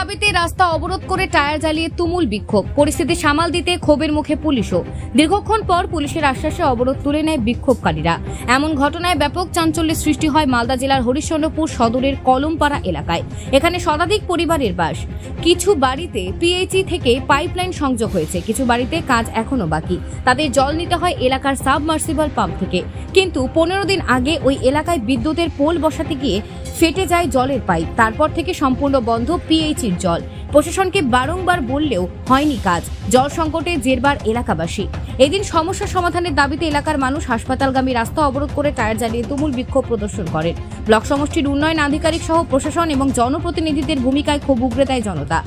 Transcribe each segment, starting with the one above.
দাবিতে রাস্তা অবরোধ করে টায়ার জ্বালিয়ে তুমুল বিক্ষোভ। পরিস্থিতি সামাল দিতে ক্ষোভের মুখে পুলিশও। দীর্ঘক্ষণ পর পুলিশের আশ্বাসে অবরোধ তুলে নেয় বিক্ষোভকারীরা। এমন ঘটনায় ব্যাপক চাঞ্চল্যের সৃষ্টি হয় মালদা জেলার হরিশ্চন্দ্রপুর সদরের কলমপাড়া এলাকায়। এখানে শতাধিক পরিবারের বাস। কিছু বাড়িতে পিএইচই থেকে পাইপলাইন সংযোগ হয়েছে, কিছু বাড়িতে কাজ এখনো বাকি। তাদের জল নিতে হয় এলাকার সাবমার্সিবল পাম্প থেকে। কিন্তু 15 দিন আগে ওই এলাকায় বিদ্যুতের পোল বসাতে গিয়ে ফেটে যায় জলের পাইপ। তারপর থেকে সম্পূর্ণ বন্ধ পিএইচির জল। প্রশাসনকে বারংবার বললেও হয়নি কাজ। জল সংকটে জেরবার এলাকাবাসী। এদিন সমস্যা সমাধানের দাবিতে এলাকার মানুষ হাসপাতালগামী রাস্তা অবরোধ করে টায়ার জ্বালিয়ে তুমুল বিক্ষোভ প্রদর্শন করেন। ব্লক সমষ্টির উন্নয়ন আধিকারিক সহ প্রশাসন এবং জনপ্রতিনিধিদের ভূমিকায় ক্ষোভ উগরে দেয় জনতা।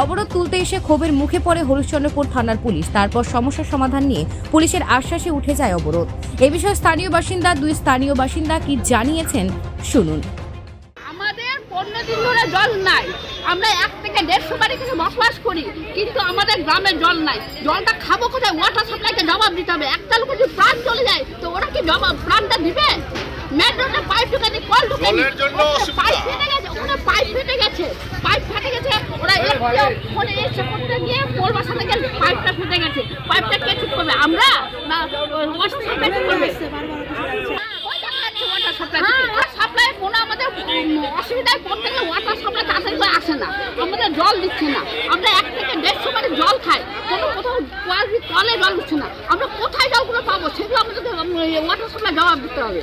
অবরোধ তুলতে এসে ক্ষোভের মুখে পড়ে হরিশ্চন্দ্রপুর থানার পুলিশ। তারপর সমস্যার সমাধান নিয়ে পুলিশের আশ্বাসে উঠে যায় অবরোধ। এ বিষয়ে দুই স্থানীয় বাসিন্দা কি জানিয়েছেন শুনুন। 15 দিন ধরে জল নাই। আমরা 1 থেকে 150 বাড়ি থেকে বসবাস করি, কিন্তু আমাদের গ্রামে জল নাই। জলটা খাবো কোথায়? ওয়াটার সাপ্লাইকে জবাব দিতে হবে। একটা লোক যদি প্রাণ চলে যায় তো ওরা কি জবাব প্রাণটা দিবে? মেন রোডে পাইপ ঢুকাতে কল ঢুকাতে পাইপ ফেটে গেছে, ওখানে পাইপ ফেটে গেছে। ওরা ফোনে এসে করতে গিয়ে পোল বসাতে গেলে পাইপটা ফেটে গেছে। পাইপটা কে ঠিক করবে? আমরা না ওয়াটার সাপ্লাই ঠিক করবে? সাপ্লাই কোনো আমাদের অসুবিধায় পড়তে গেলে ওয়াটার সাপ্লাই তাড়াতাড়ি করে আসে না, আমাদের জল দিচ্ছে না। আমরা 1 থেকে 150 বাড়ি জল খাই, কোনো কোথাও কলে জল দিচ্ছে না। আমরা কোথায় জলগুলো পাবো? সেগুলো আমাদেরকে ওয়াটার সাপ্লাই জবাব দিতে হবে।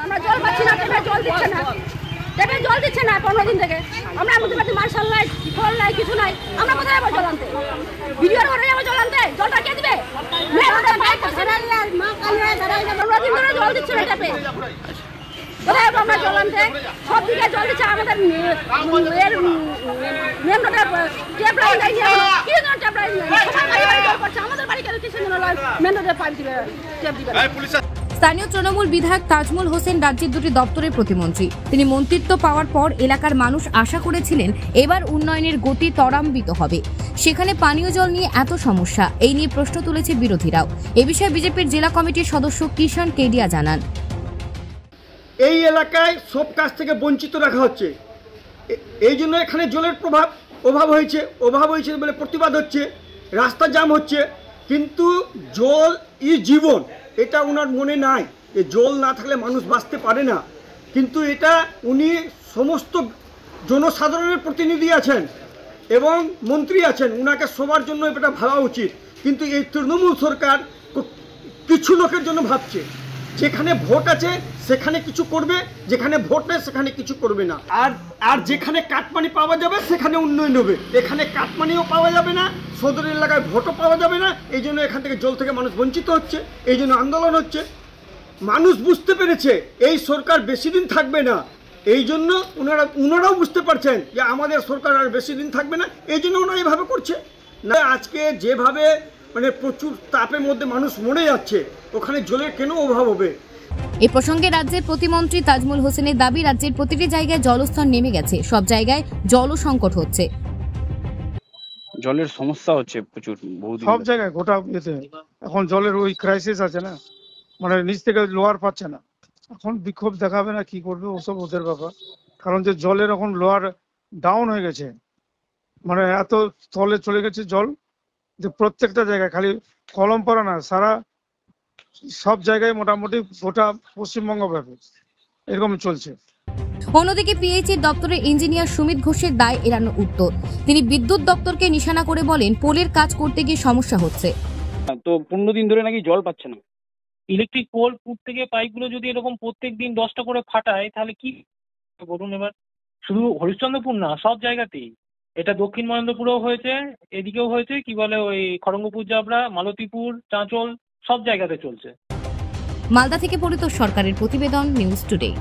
আমরা জল পাচ্ছি না, জল দিচ্ছে না, জল দিচ্ছে না 15 দিন থেকে। আমরা আমাদের কাছে মার্শাল নাই, ফল নাই, কিছু নাই। আমরা কোথায় যাবো জল আনতে? ভিডিওর ঘরে যাবো জল আনতে? জলটা কে দিবে? 15 দিন ধরে জল দিচ্ছে না ট্যাপে। কোথায় যাবো আমরা জল আনতে? সব দিকে জল দিচ্ছে। আমাদের মেন রোডে ট্যাপ লাইন নাই, কি জন্য ট্যাপ লাইন নাই? জল পড়ছে আমাদের বাড়ি, কেন কিছু জন্য মেন রোডে পাইপ দিবে, ট্যাপ দিবে। স্থানীয় তৃণমূল বিধায়ক তাজমুল হোসেন রাজ্যের দুটি দপ্তরের প্রতিমন্ত্রী। তিনি মন্ত্রিত্ব পাওয়ার পর এলাকার মানুষ আশা করেছিলেন এবার উন্নয়নের গতি ত্বরান্বিত হবে। সেখানে পানীয় জল নিয়ে এত সমস্যা, এই নিয়ে প্রশ্ন তুলেছে বিরোধীরাও। এ বিষয়ে বিজেপির জেলা কমিটির সদস্য কিষাণ কেডিয়া জানান, এই এলাকায় সব কাজ থেকে বঞ্চিত রাখা হচ্ছে। এই জন্য এখানে জলের অভাব হয়েছে বলে প্রতিবাদ হচ্ছে, রাস্তা জ্যাম হচ্ছে। কিন্তু জল জীবন, এটা ওনার মনে নাই। এই জল না থাকলে মানুষ বাঁচতে পারে না। কিন্তু এটা উনি সমস্ত জনসাধারণের প্রতিনিধি আছেন এবং মন্ত্রী আছেন, ওনাকে সবার জন্য এটা ভাবা উচিত। কিন্তু এই তৃণমূল সরকার কিছু লোকের জন্য ভাবছে। যেখানে ভোট আছে সেখানে কিছু করবে, যেখানে ভোট নেই সেখানে কিছু করবে না। আর যেখানে কাটমানি পাওয়া যাবে সেখানে উন্নয়ন হবে। এখানে কাটমানিও পাওয়া যাবে না, সদর এলাকায় ভোটও পাওয়া যাবে না। এই জন্য এখান থেকে জল থেকে মানুষ বঞ্চিত হচ্ছে, এই জন্য আন্দোলন হচ্ছে। মানুষ বুঝতে পেরেছে এই সরকার বেশি দিন থাকবে না। এই জন্য ওনারাও বুঝতে পারছেন যে আমাদের সরকার আর বেশি দিন থাকবে না, এই জন্য ওনারা এইভাবে করছে না। আজকে যেভাবে প্রচুর তাপের মধ্যে মানুষ মরে যাচ্ছে, ওখানে জলের কেন অভাব হবে? এ প্রসঙ্গে রাজ্যের প্রতিমন্ত্রী তাজমুল হোসেনের দাবি, রাজ্যের প্রতিটি জায়গায় জলস্তর নেমে গেছে, সব জায়গায় জল সংকট হচ্ছে। জলের সমস্যা হচ্ছে প্রচুর, সব জায়গায় গোটা ইয়েতে এখন জলের ওই ক্রাইসিস আছে না, মানে নিচ থেকে লোয়ার পাচ্ছে না। এখন বিক্ষোভ দেখাবে না কি করবে ওসব ওদের ব্যাপার। কারণ যে জলের এখন লোয়ার ডাউন হয়ে গেছে, মানে এত স্থলে চলে গেছে জল যে প্রত্যেকটা জায়গায়, খালি কলমপাড়া না, সারা সব জায়গায় মোটামুটি গোটা পশ্চিমবঙ্গ ব্যাপী এরকম চলছে। অন্যদিকে পিএইচির দপ্তরের ইঞ্জিনিয়ার সুমিত ঘোষের দায় এড়ানো উত্তর। তিনি বিদ্যুৎ দপ্তরকে নিশানা করে বলেন, পোলের কাজ করতে গিয়ে সমস্যা হচ্ছে। তো 15 দিন ধরে নাকি জল পাচ্ছে না। ইলেকট্রিক পোল ফুট থেকে পাইপগুলো যদি এরকম প্রত্যেক দিন 10টা করে ফাটায় তাহলে কি বলুন। এবার শুধু হরিশ্চন্দ্রপুর না, সব জায়গাতেই। এটা দক্ষিণ মহেন্দ্রপুরেও হয়েছে, এদিকেও হয়েছে, কি বলে ওই খড়ঙ্গপুর জাবরা, মালতীপুর, চাঁচল, সব জায়গাতে চলছে। মালদা থেকে পরিতোষ সরকারের প্রতিবেদন, নিউজ টুডে।